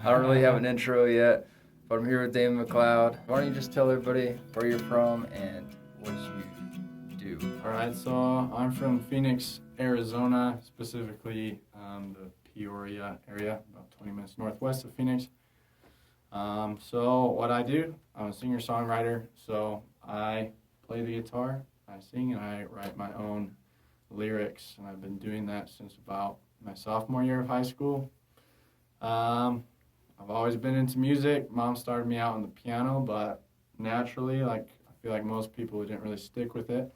I don't really have an intro yet, but I'm here with Damon MacLeod. Why don't you just tell everybody where you're from and what you do? All right, so I'm from Phoenix, Arizona, specifically the Peoria area, about 20 minutes northwest of Phoenix. So what I do, I'm a singer-songwriter, so I play the guitar, I sing, and I write my own lyrics, and I've been doing that since about my sophomore year of high school. I've always been into music. Mom started me out on the piano, but naturally, I feel like most people didn't really stick with it.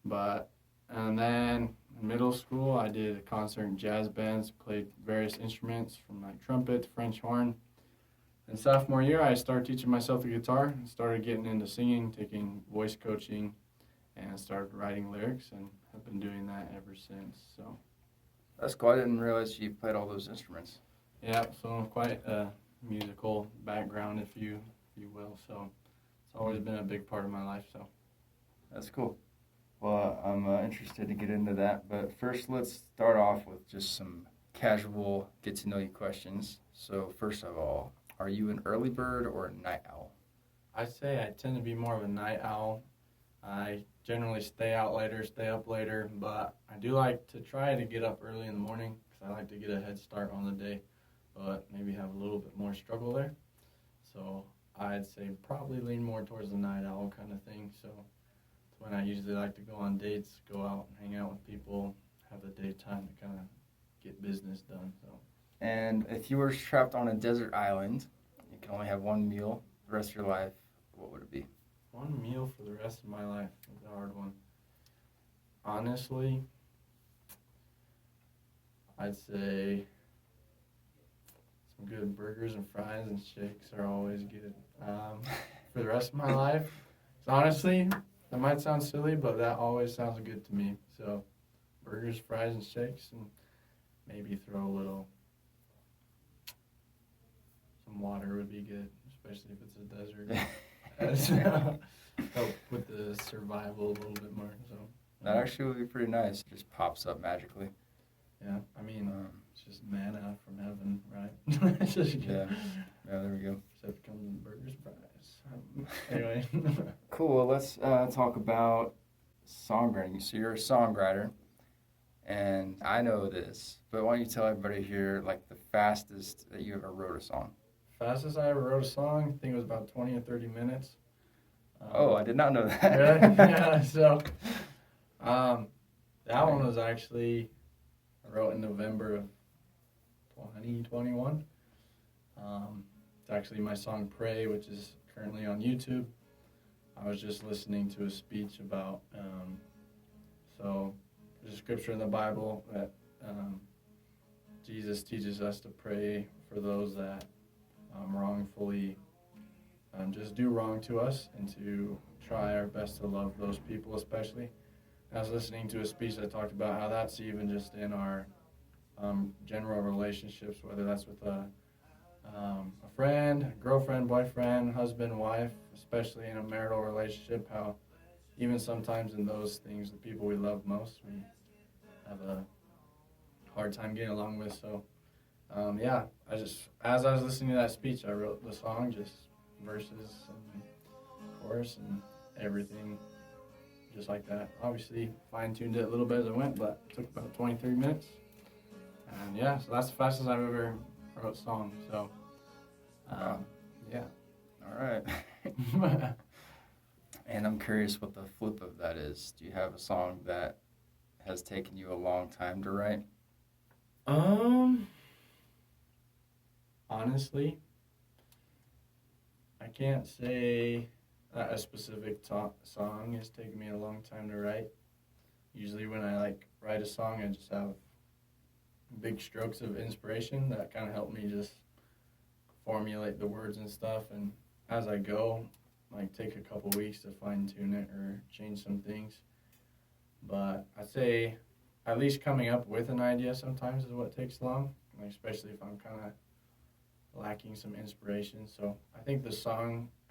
And then in middle school, I did a concert in jazz bands, played various instruments from trumpet to French horn. And sophomore year, I started teaching myself the guitar and started getting into singing, taking voice coaching, and started writing lyrics, and have been doing that ever since. So That's cool. I didn't realize you played all those instruments. yeah, so quite a musical background, if you will. So it's always been a big part of my life. So That's cool. Well, I'm interested to get into that, but first let's start off with just some casual get-to-know-you questions. So first of all, are you an early bird or a night owl? I'd say I tend to be more of a night owl. I generally stay out later, stay up later, but I do like to try to get up early in the morning because I like to get a head start on the day, but maybe have a little bit more struggle there. So I'd say probably lean more towards the night owl kind of thing. So it's when I usually like to go on dates, go out and hang out with people, have the daytime to kind of get business done. So. And if you were trapped on a desert island, you can only have one meal the rest of your life, what would it be? One meal for the rest of my life is a hard one. Honestly, I'd say some good burgers and fries and shakes are always good. For the rest of my life, honestly, that might sound silly, but that always sounds good to me. So, burgers, fries, and shakes, and maybe throw some water would be good, especially if it's a desert. Help with the survival a little bit more. So That actually would be pretty nice. It just pops up magically. yeah, I mean, it's just manna from heaven, right? It's just Yeah, there we go. Except it comes in burgers, fries. Anyway. Cool. Well, let's talk about songwriting. So you're a songwriter, and I know this, but why don't you tell everybody here, the fastest that you ever wrote a song? Fastest I ever wrote a song, I think it was about 20 or 30 minutes. I did not know that. Really? Yeah, so that one was actually, I wrote in November of 2021. It's actually my song Pray, which is currently on YouTube. I was just listening to a speech about, so there's a scripture in the Bible that Jesus teaches us to pray for those that wrongfully just do wrong to us, and to try our best to love those people especially. I was listening to a speech that talked about how that's even just in our general relationships, whether that's with a friend, girlfriend, boyfriend, husband, wife, especially in a marital relationship, how even sometimes in those things, the people we love most, we have a hard time getting along with. So, as I was listening to that speech, I wrote the song, just verses and chorus and everything, just like that. Obviously, fine-tuned it a little bit as I went, but it took about 23 minutes. And yeah, so that's the fastest I've ever wrote a song. So, yeah. All right. And I'm curious what the flip of that is. Do you have a song that has taken you a long time to write? Honestly, I can't say that a specific song has taken me a long time to write. Usually when I write a song, I just have big strokes of inspiration that kind of help me just formulate the words and stuff, and as I go, take a couple weeks to fine tune it or change some things. But I'd say at least coming up with an idea sometimes is what takes long, especially if I'm kind of lacking some inspiration. So I think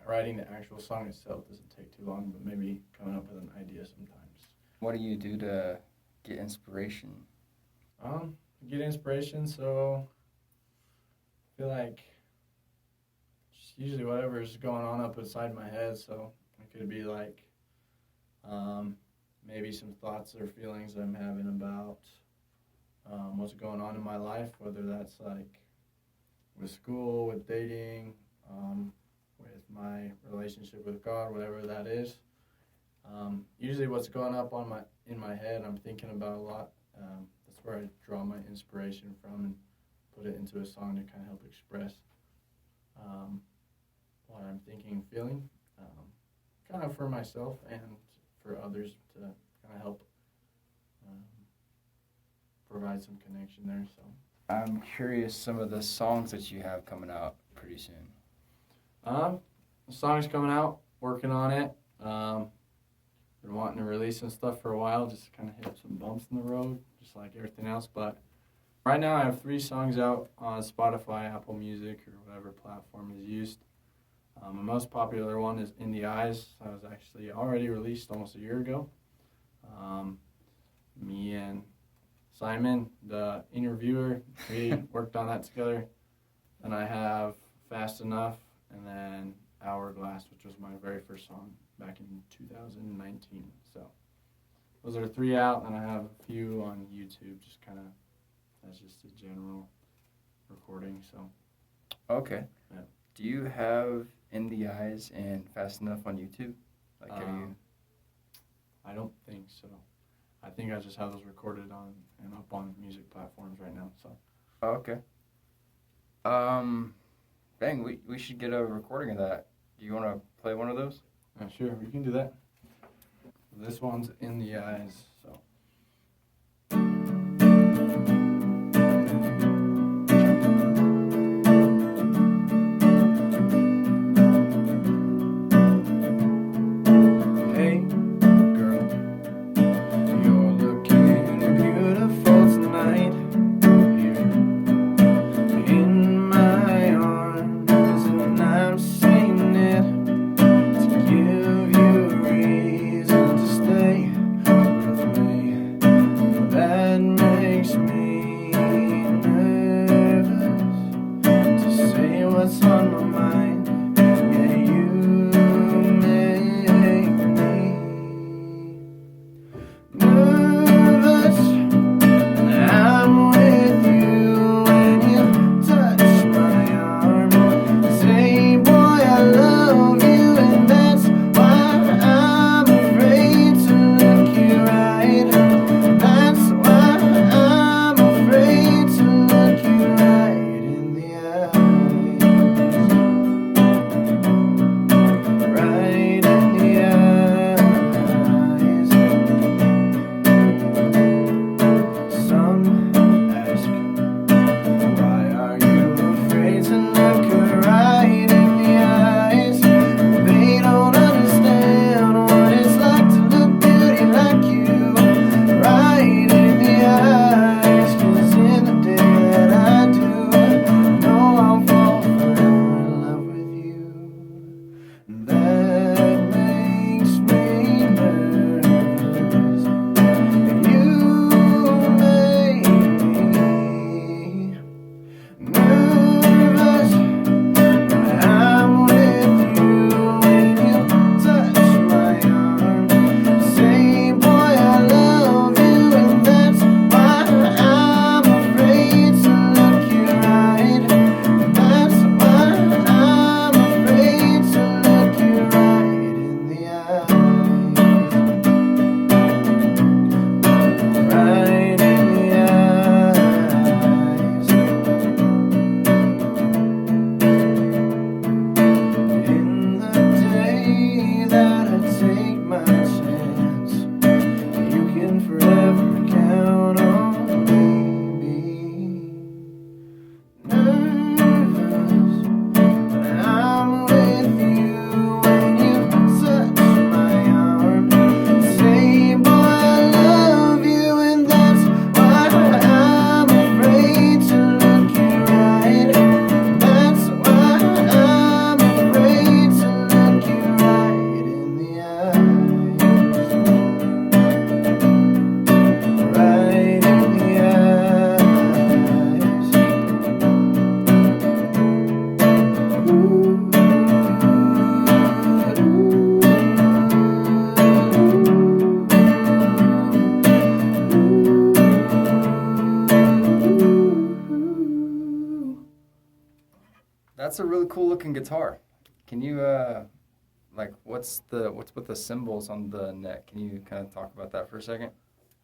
writing the actual song itself doesn't take too long, but maybe coming up with an idea sometimes. What do you do to get inspiration? Get inspiration, so feel like just usually whatever is going on up inside my head. So it could be like maybe some thoughts or feelings I'm having about what's going on in my life, whether that's like with school, with dating, with my relationship with God, whatever that is. Usually what's going up in my head, I'm thinking about a lot. That's where I draw my inspiration from and put it into a song to kind of help express what I'm thinking and feeling, kind of for myself and for others to kind of help provide some connection there. So I'm curious some of the songs that you have coming out pretty soon. the song's coming out, working on it. Been wanting to release some stuff for a while, just kind of hit some bumps in the road, just like everything else. But right now I have 3 songs out on Spotify, Apple Music, or whatever platform is used. The most popular one is In the Eyes. That was actually already released almost a year ago. Me and Simon, the interviewer, we worked on that together. And I have Fast Enough, and then Hourglass, which was my very first song back in 2019. So those are 3 out, and I have a few on YouTube, just kind of, that's just a general recording. So Okay. Yeah. Do you have In the Eyes and Fast Enough on YouTube? Like, are you? I don't think so. I think I just have those recorded on and up on music platforms right now. So Oh, okay. Dang, we should get a recording of that. Do you want to play one of those? sure, we can do that. This one's In the Eyes. So. Hey, girl, you're looking beautiful tonight. Here in my arms, and I'm saying it to give you a reason to stay with me. That makes me nervous to say what's on my mind. Yeah, you make me nervous. And I'm with you when you touch my arm. Say, boy, I love you, and that's why I'm afraid to look you right. That's why I'm afraid to look you right in the eyes. That's a really cool looking guitar. Can you like what's with the symbols on the neck? Can you kind of talk about that for a second?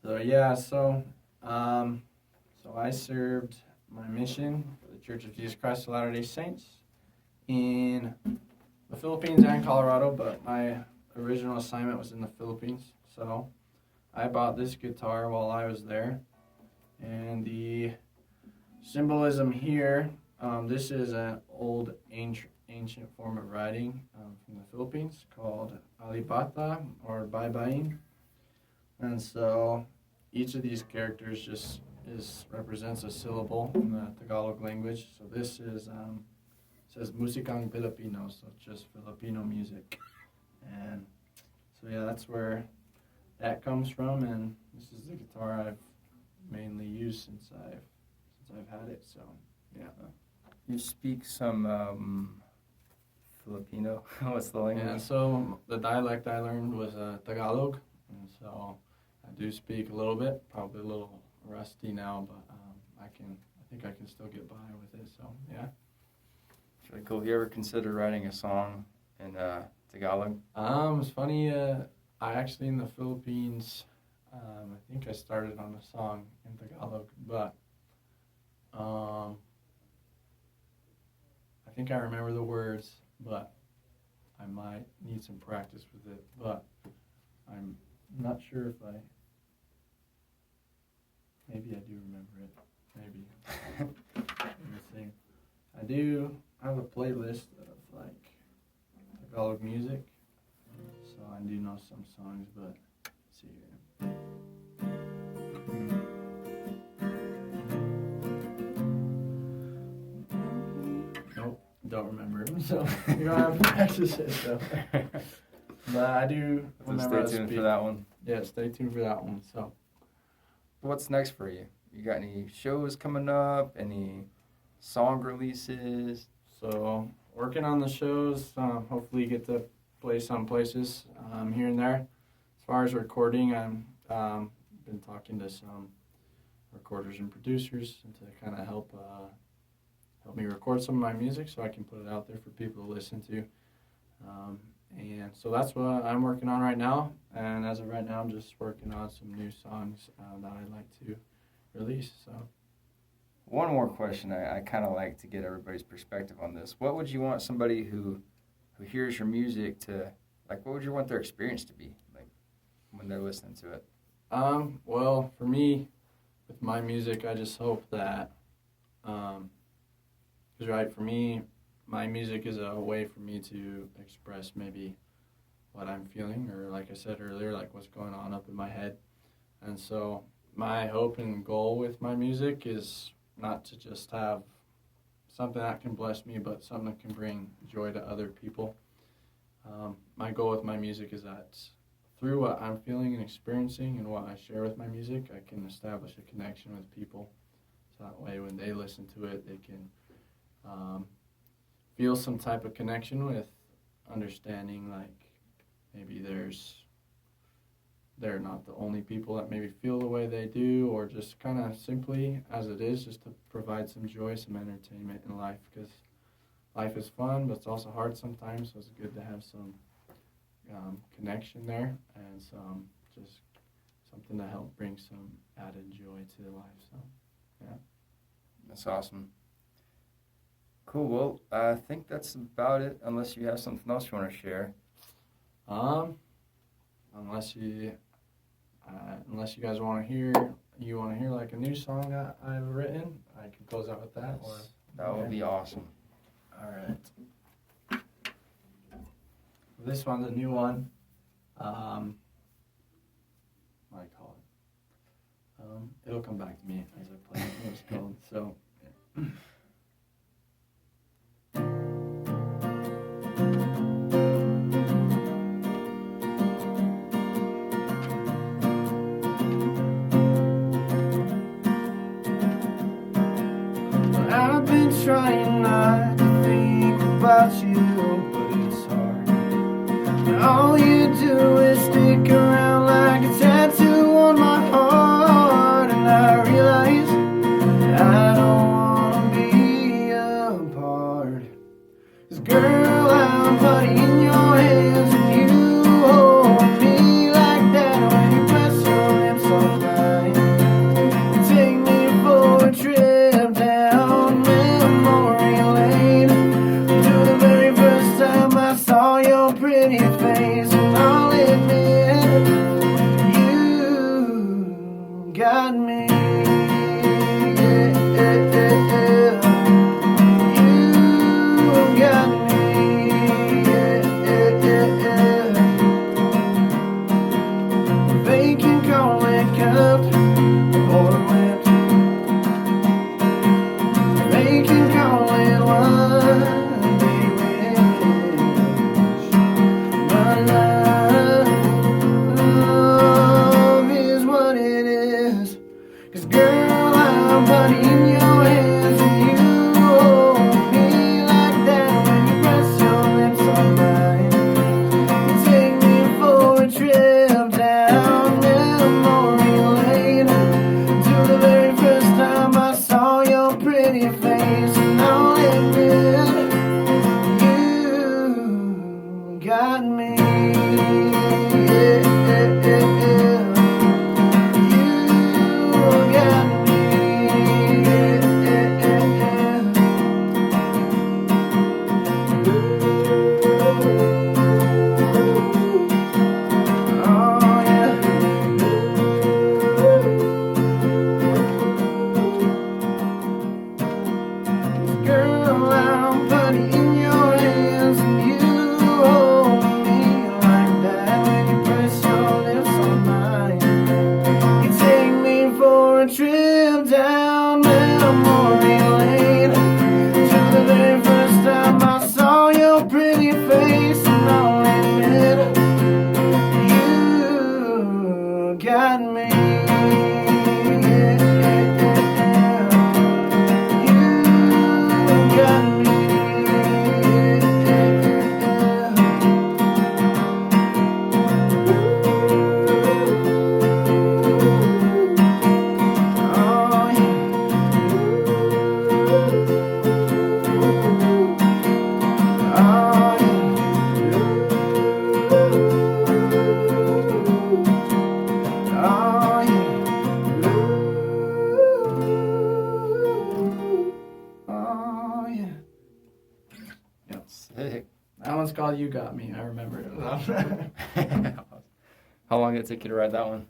So yeah, so I served my mission for the Church of Jesus Christ of Latter-day Saints in the Philippines and Colorado, but my original assignment was in the Philippines. So I bought this guitar while I was there, and the symbolism here, this is an old ancient form of writing from the Philippines called alibata or baybayin. And so each of these characters just represents a syllable in the Tagalog language. So this is says Musikang Filipino, so just Filipino music. And so yeah, that's where that comes from, and this is the guitar I've mainly used since I've had it. So yeah. You speak some Filipino. What's the language? Yeah, so the dialect I learned was Tagalog, and so I do speak a little bit, probably a little rusty now, but I think I can still get by with it. So yeah. It's really cool. You ever consider writing a song in Tagalog? It's funny. I actually in the Philippines, I think I started on a song in Tagalog, but I think I remember the words, but I might need some practice with it. But I'm not sure if maybe I do remember it. Maybe. Let me see. I do have a playlist of like Tagalog music, so I do know some songs, but let's see here. Nope, don't remember them, so you don't have to practice it, so. But I do remember. Stay tuned for that one. Yeah, stay tuned for that one. So, what's next for you? You got any shows coming up? Any song releases? So working on the shows. Hopefully get to play some places here and there. As far as recording, I'm been talking to some recorders and producers and to kind of help me record some of my music so I can put it out there for people to listen to. And so that's what I'm working on right now. And as of right now, I'm just working on some new songs that I'd like to release. So. One more question. I kind of like to get everybody's perspective on this. What would you want somebody who hears your music to, like, what would you want their experience to be, like, when they're listening to it? Well, for me, with my music, I just hope that, because, right, for me, my music is a way for me to express maybe what I'm feeling, or like I said earlier, like what's going on up in my head. And so my hope and goal with my music is not to just have something that can bless me, but something that can bring joy to other people. My goal with my music is that through what I'm feeling and experiencing and what I share with my music, I can establish a connection with people. So that way when they listen to it, they can feel some type of connection with understanding, like maybe they're not the only people that maybe feel the way they do, or just kind of simply as it is, just to provide some joy, some entertainment in life, because life is fun, but it's also hard sometimes, so it's good to have some connection there and some just something to help bring some added joy to life. So, yeah. That's awesome. Cool. Well, I think that's about it, unless you have something else you want to share. Unless you guys want to hear like a new song that I've written, I can close out with that. Or that would be awesome. All right. This one's a new one. What do I call it? It'll come back to me as I play it. What it's called. So. Yeah. I've been trying not to think about you, but it's hard. And all you do is stick around like a tattoo on my heart. And I realize that I don't wanna be apart. 'Cause girl, I'm putting in your hands and you hold me like that when you press your lips on mine. You take me for a trip down memory lane to the very first time I saw your pretty face, and I'll admit you got me. Got me. Trip down memory lane to the very first time I saw your pretty face, and I'll admit you got me. Sick. That one's called You Got Me. I remember it. How long did it take you to write that one?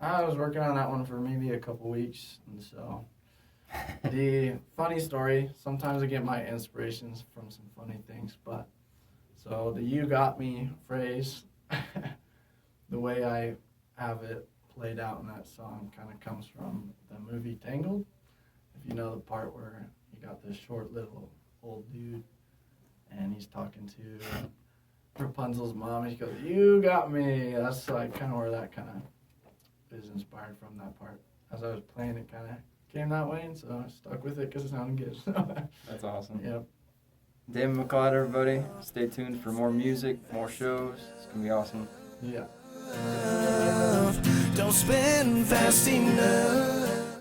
I was working on that one for maybe a couple weeks, and so the funny story, sometimes I get my inspirations from some funny things, but so the You Got Me phrase, the way I have it played out in that song kind of comes from the movie Tangled. If you know the part where you got this short little old dude and he's talking to Rapunzel's mom, and he goes, "You got me." That's like kind of where that kind of is inspired from, that part. As I was playing, it kind of came that way, and so I stuck with it because it sounded good. That's awesome. Yep. Damon MacLeod, everybody. Stay tuned for more music, more shows. It's going to be awesome. Yeah. Don't spend fast enough.